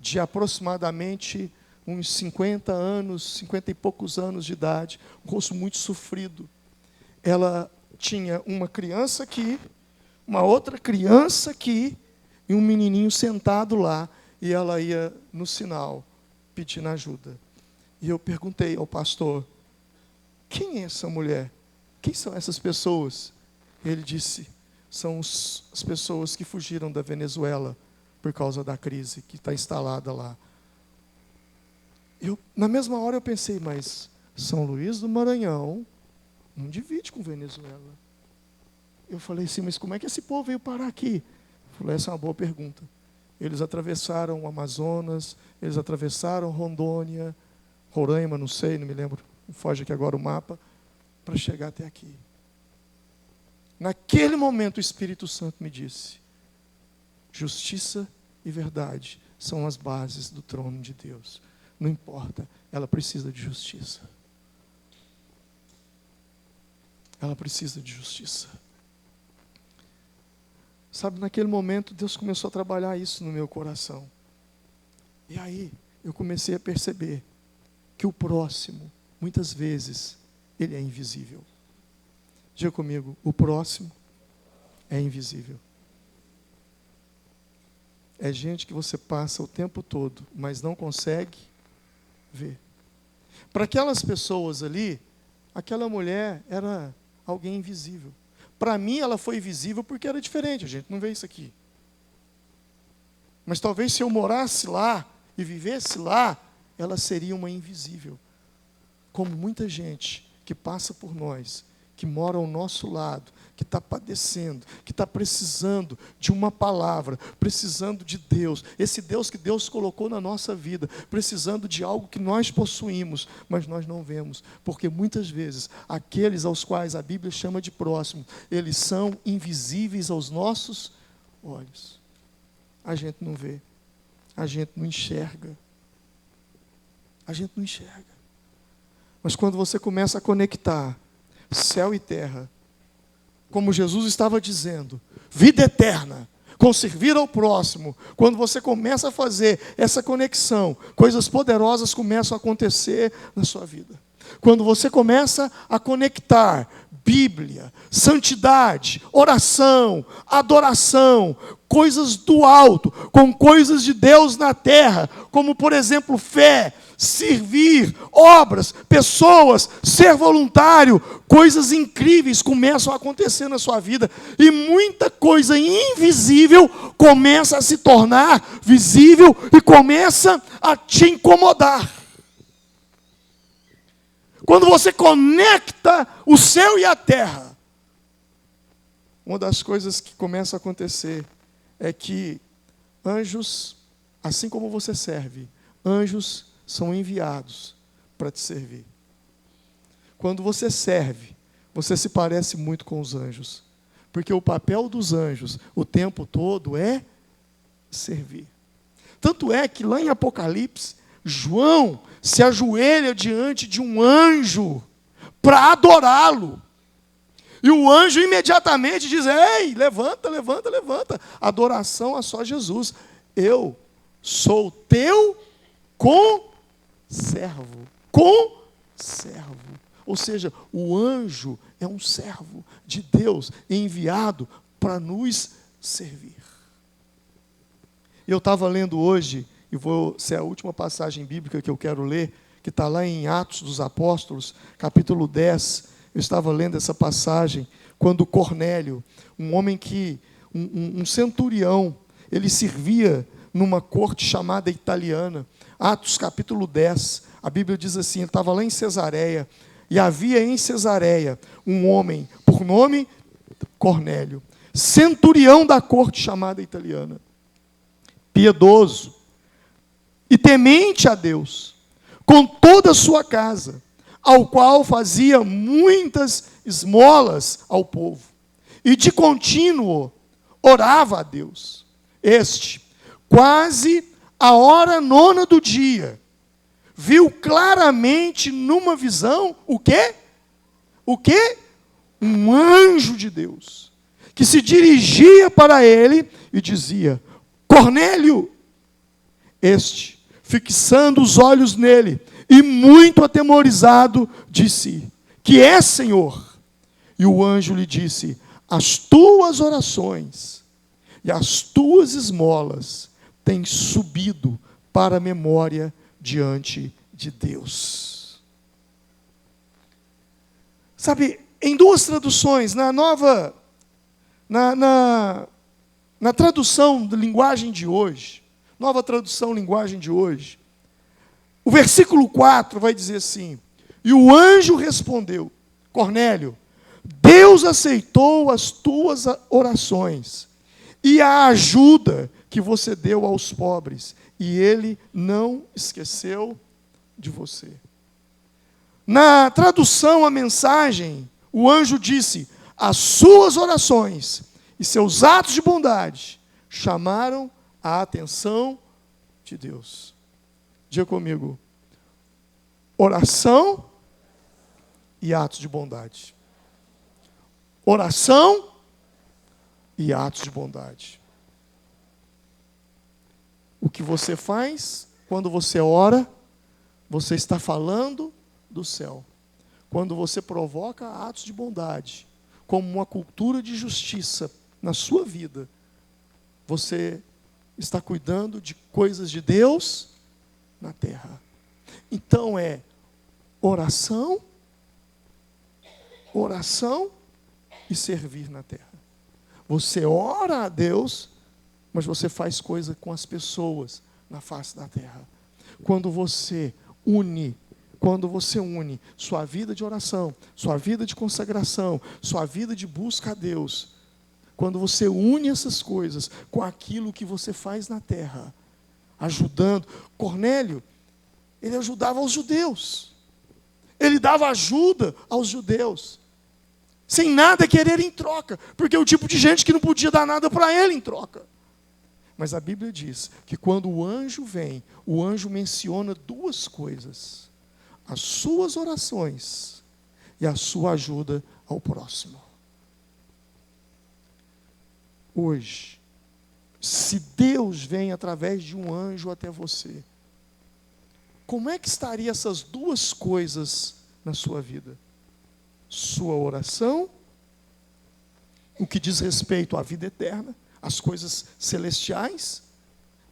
de aproximadamente uns 50 anos, 50 e poucos anos de idade, um rosto muito sofrido. Ela tinha uma criança aqui, uma outra criança aqui, e um menininho sentado lá, e ela ia no sinal, pedindo ajuda. E eu perguntei ao pastor, quem é essa mulher? Quem são essas pessoas? Ele disse, são as pessoas que fugiram da Venezuela por causa da crise que está instalada lá. Na mesma hora eu pensei, mas São Luís do Maranhão não divide com Venezuela. Eu falei assim, mas como é que esse povo veio parar aqui? Eu falei, essa é uma boa pergunta. Eles atravessaram o Amazonas, eles atravessaram Rondônia, Roraima, não sei, não me lembro, foge aqui agora o mapa, para chegar até aqui. Naquele momento o Espírito Santo me disse, justiça e verdade são as bases do trono de Deus. Não importa, ela precisa de justiça. Ela precisa de justiça. Sabe, naquele momento Deus começou a trabalhar isso no meu coração. E aí eu comecei a perceber que o próximo, muitas vezes, ele é invisível. Diga comigo, o próximo é invisível. É gente que você passa o tempo todo, mas não consegue ver. Para aquelas pessoas ali, aquela mulher era alguém invisível. Para mim, ela foi visível porque era diferente. A gente não vê isso aqui. Mas talvez se eu morasse lá e vivesse lá, ela seria uma invisível. Como muita gente que passa por nós, que mora ao nosso lado, que está padecendo, que está precisando de uma palavra, precisando de Deus, esse Deus que Deus colocou na nossa vida, precisando de algo que nós possuímos, mas nós não vemos, porque muitas vezes aqueles aos quais a Bíblia chama de próximo, eles são invisíveis aos nossos olhos. A gente não vê, a gente não enxerga, a gente não enxerga. Mas quando você começa a conectar céu e terra, como Jesus estava dizendo, vida eterna, com servir ao próximo, quando você começa a fazer essa conexão, coisas poderosas começam a acontecer na sua vida. Quando você começa a conectar Bíblia, santidade, oração, adoração, coisas do alto, com coisas de Deus na terra, como por exemplo fé, servir, obras, pessoas, ser voluntário, coisas incríveis começam a acontecer na sua vida e muita coisa invisível começa a se tornar visível e começa a te incomodar. Quando você conecta o céu e a terra, uma das coisas que começa a acontecer é que anjos, assim como você serve, anjos são enviados para te servir. Quando você serve, você se parece muito com os anjos, porque o papel dos anjos o tempo todo é servir. Tanto é que lá em Apocalipse, João se ajoelha diante de um anjo para adorá-lo. E o anjo imediatamente diz, ei, levanta, levanta, levanta. Adoração a só Jesus. Eu sou teu conservo. Conservo. Ou seja, o anjo é um servo de Deus enviado para nos servir. Eu estava lendo hoje, e vou ser a última passagem bíblica que eu quero ler, que está lá em Atos dos Apóstolos, capítulo 10. Eu estava lendo essa passagem, quando Cornélio, um homem um centurião, ele servia numa corte chamada italiana. Atos capítulo 10, a Bíblia diz assim, ele estava lá em Cesareia, e havia em Cesareia um homem, por nome Cornélio, centurião da corte chamada italiana, piedoso e temente a Deus, com toda a sua casa, ao qual fazia muitas esmolas ao povo, e de contínuo orava a Deus. Este, quase a hora nona do dia, viu claramente numa visão, o quê? O quê? Um anjo de Deus, que se dirigia para ele e dizia: Cornélio! Este, fixando os olhos nele, e muito atemorizado, disse: Que é, Senhor? E o anjo lhe disse: As tuas orações e as tuas esmolas têm subido para a memória diante de Deus. Sabe, em duas traduções, na tradução da linguagem de hoje, nova tradução linguagem de hoje, o versículo 4 vai dizer assim: E o anjo respondeu: Cornélio, Deus aceitou as tuas orações e a ajuda que você deu aos pobres, e Ele não esqueceu de você. Na tradução, a mensagem, o anjo disse: As suas orações e seus atos de bondade chamaram a atenção de Deus. Diga comigo: oração e atos de bondade. Oração e atos de bondade. O que você faz quando você ora, você está falando do céu. Quando você provoca atos de bondade, como uma cultura de justiça na sua vida, você está cuidando de coisas de Deus na terra. Então é oração e servir na terra. Você ora a Deus, mas você faz coisa com as pessoas na face da terra. Quando você une sua vida de oração, sua vida de consagração, sua vida de busca a Deus, quando você une essas coisas com aquilo que você faz na terra, ajudando. Cornélio, ele ajudava os judeus. Ele dava ajuda aos judeus, sem nada querer em troca, porque é o tipo de gente que não podia dar nada para ele em troca. Mas a Bíblia diz que quando o anjo vem, o anjo menciona duas coisas: as suas orações e a sua ajuda ao próximo. Hoje, se Deus vem através de um anjo até você, como é que estariam essas duas coisas na sua vida? Sua oração, o que diz respeito à vida eterna, às coisas celestiais,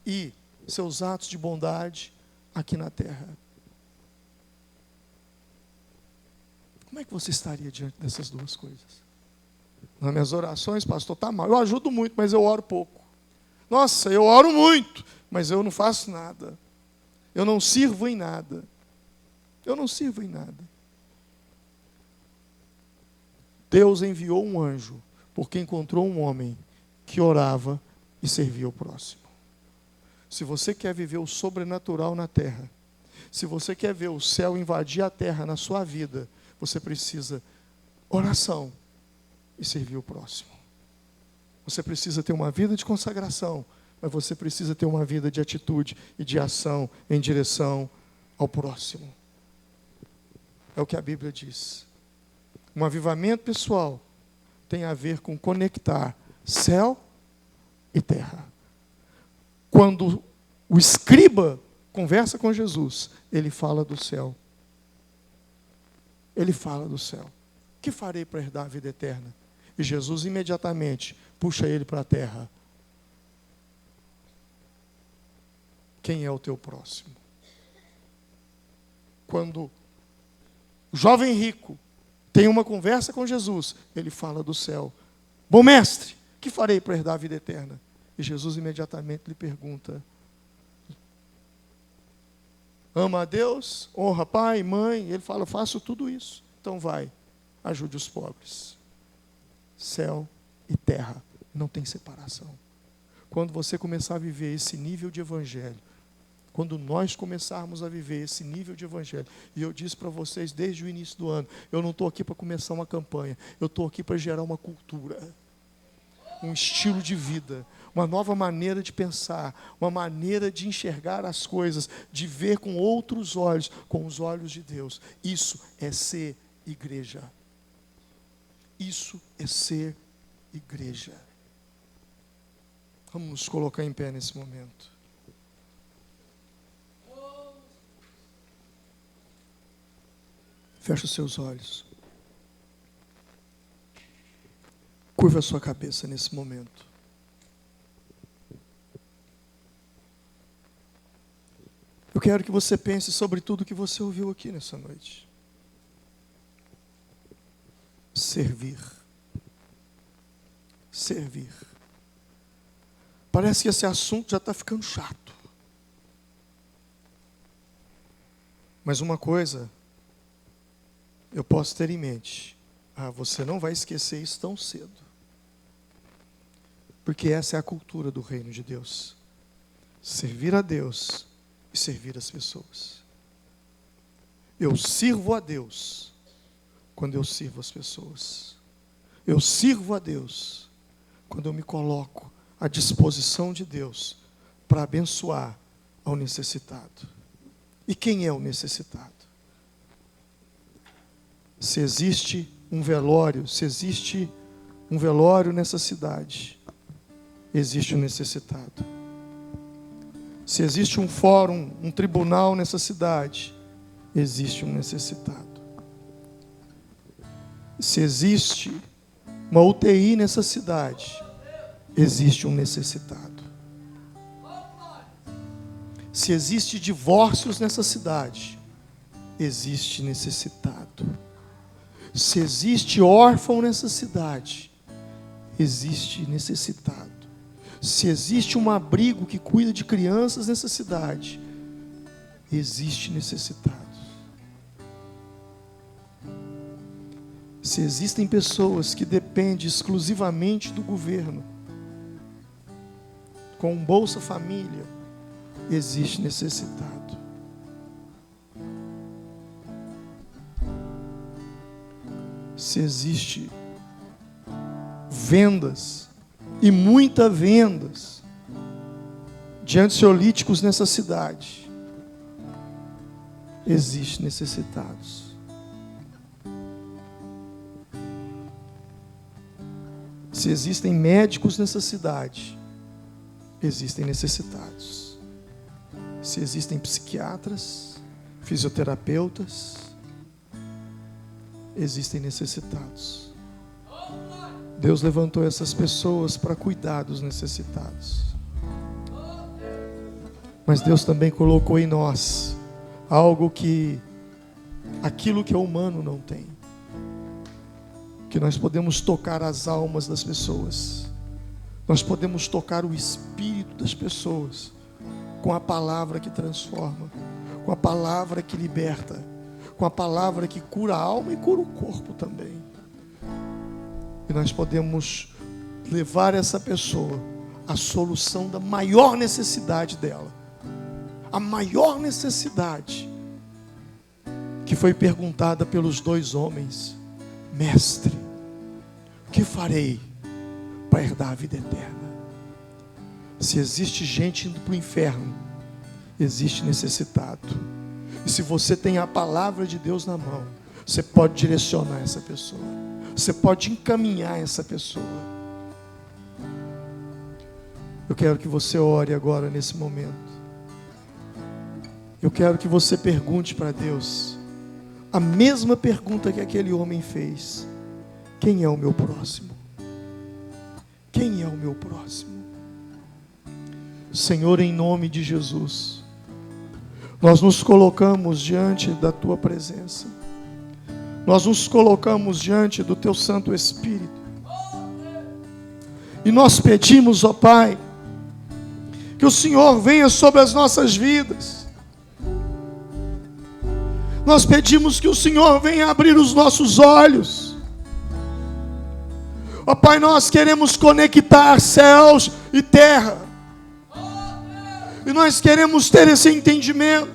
e seus atos de bondade aqui na terra. Como é que você estaria diante dessas duas coisas? Nas minhas orações, pastor, está mal. Eu ajudo muito, mas eu oro pouco. Nossa, eu oro muito, mas eu não faço nada. Eu não sirvo em nada. Eu não sirvo em nada. Deus enviou um anjo, porque encontrou um homem que orava e servia o próximo. Se você quer viver o sobrenatural na terra, se você quer ver o céu invadir a terra na sua vida, você precisa oração e servir o próximo. Você precisa ter uma vida de consagração, mas você precisa ter uma vida de atitude e de ação em direção ao próximo. É o que a Bíblia diz. Um avivamento pessoal tem a ver com conectar céu e terra. Quando o escriba conversa com Jesus, ele fala do céu. Ele fala do céu. Que farei para herdar a vida eterna? E Jesus imediatamente puxa ele para a terra. Quem é o teu próximo? Quando o jovem rico tem uma conversa com Jesus, ele fala do céu. Bom mestre, que farei para herdar a vida eterna? E Jesus imediatamente lhe pergunta: ama a Deus, honra pai, mãe? E ele fala: faço tudo isso. Então vai, ajude os pobres. Céu e terra não tem separação. Quando você começar a viver esse nível de evangelho, quando nós começarmos a viver esse nível de evangelho. E eu disse para vocês desde o início do ano, eu não estou aqui para começar uma campanha, eu estou aqui para gerar uma cultura, um estilo de vida, uma nova maneira de pensar, uma maneira de enxergar as coisas, de ver com outros olhos, com os olhos de Deus. Isso é ser igreja. Isso é ser igreja. Vamos nos colocar em pé nesse momento. Feche os seus olhos. Curva a sua cabeça nesse momento. Eu quero que você pense sobre tudo que você ouviu aqui nessa noite. Servir. Servir. Parece que esse assunto já está ficando chato. Mas uma coisa eu posso ter em mente. Você não vai esquecer isso tão cedo. Porque essa é a cultura do reino de Deus. Servir a Deus e servir as pessoas. Eu sirvo a Deus quando eu sirvo as pessoas. Eu sirvo a Deus quando eu me coloco à disposição de Deus para abençoar ao necessitado. E quem é o necessitado? Se existe um velório, nessa cidade, existe um necessitado. Se existe um fórum, um tribunal nessa cidade, existe um necessitado. Se existe uma UTI nessa cidade, existe um necessitado. Se existe divórcios nessa cidade, existe necessitado. Se existe órfão nessa cidade, existe necessitado. Se existe um abrigo que cuida de crianças nessa cidade, existe necessitados. Se existem pessoas que dependem exclusivamente do governo, com Bolsa Família, existe necessitado. Se existe vendas, e muitas vendas, de ansiolíticos nessa cidade, existe necessitados. Se existem médicos nessa cidade, existem necessitados. Se existem psiquiatras, fisioterapeutas, existem necessitados. Deus levantou essas pessoas para cuidar dos necessitados. Mas Deus também colocou em nós aquilo que o humano não tem. Que nós podemos tocar as almas das pessoas. Nós podemos tocar o espírito das pessoas com a palavra que transforma, com a palavra que liberta, com a palavra que cura a alma e cura o corpo também. E nós podemos levar essa pessoa à solução da maior necessidade dela. A maior necessidade que foi perguntada pelos dois homens: Mestre, o que farei para herdar a vida eterna? Se existe gente indo para o inferno, existe necessitado. E se você tem a palavra de Deus na mão, você pode direcionar essa pessoa. Você pode encaminhar essa pessoa. Eu quero que você ore agora nesse momento. Eu quero que você pergunte para Deus a mesma pergunta que aquele homem fez: quem é o meu próximo? Quem é o meu próximo? Senhor, em nome de Jesus, nós nos colocamos diante da Tua presença. Nós nos colocamos diante do Teu Santo Espírito. E nós pedimos, ó Pai, que o Senhor venha sobre as nossas vidas. Nós pedimos que o Senhor venha abrir os nossos olhos. Ó Pai, nós queremos conectar céus e terra. E nós queremos ter esse entendimento,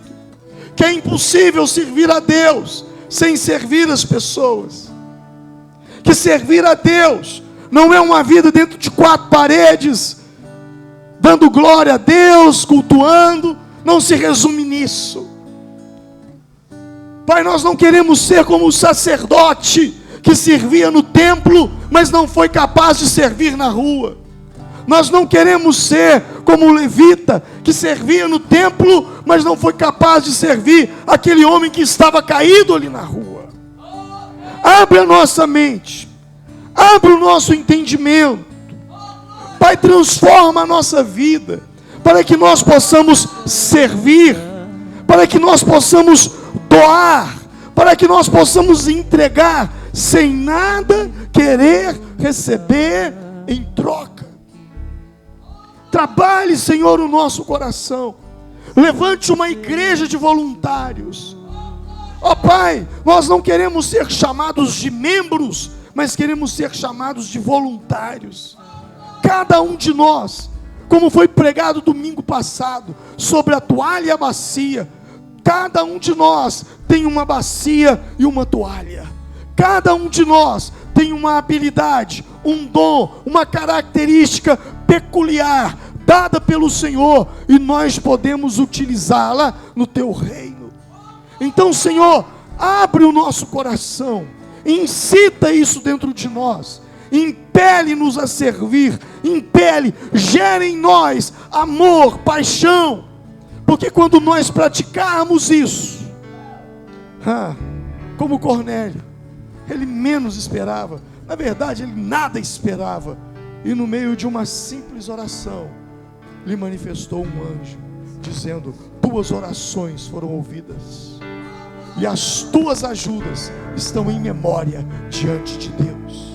que é impossível servir a Deus sem servir as pessoas. Que servir a Deus não é uma vida dentro de quatro paredes, dando glória a Deus, cultuando. Não se resume nisso. Pai, nós não queremos ser como o sacerdote que servia no templo, mas não foi capaz de servir na rua. Nós não queremos ser como o levita que servia no templo, mas não foi capaz de servir aquele homem que estava caído ali na rua. Abre a nossa mente, abre o nosso entendimento. Pai, transforma a nossa vida, para que nós possamos servir, para que nós possamos doar, para que nós possamos entregar, sem nada querer receber em troca. Trabalhe, Senhor, o nosso coração. Levante uma igreja de voluntários. Ó Pai, nós não queremos ser chamados de membros, mas queremos ser chamados de voluntários. Cada um de nós, como foi pregado domingo passado, sobre a toalha e a bacia. Cada um de nós tem uma bacia e uma toalha. Cada um de nós tem uma habilidade, um dom, uma característica peculiar, dada pelo Senhor, e nós podemos utilizá-la no teu reino. Então, Senhor, abre o nosso coração, incita isso dentro de nós, impele-nos a servir, gera em nós amor, paixão, porque quando nós praticarmos isso, como Cornélio, ele menos esperava, na verdade ele nada esperava, e no meio de uma simples oração, lhe manifestou um anjo, dizendo: tuas orações foram ouvidas, e as tuas ajudas estão em memória diante de Deus.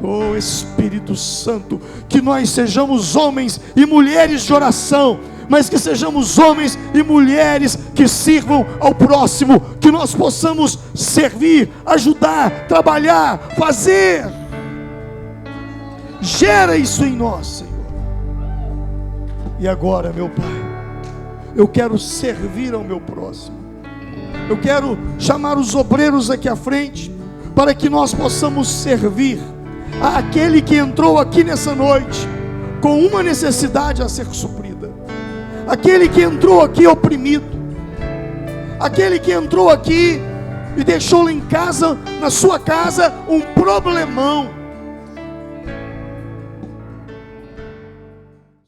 Oh Espírito Santo, que nós sejamos homens e mulheres de oração, mas que sejamos homens e mulheres que sirvam ao próximo, que nós possamos servir, ajudar, trabalhar, fazer. Gera isso em nós, Senhor. E agora, meu Pai, eu quero servir ao meu próximo. Eu quero chamar os obreiros aqui à frente, para que nós possamos servir àquele que entrou aqui nessa noite com uma necessidade a ser suprida, aquele que entrou aqui oprimido, aquele que entrou aqui e deixou lá em casa, na sua casa, um problemão.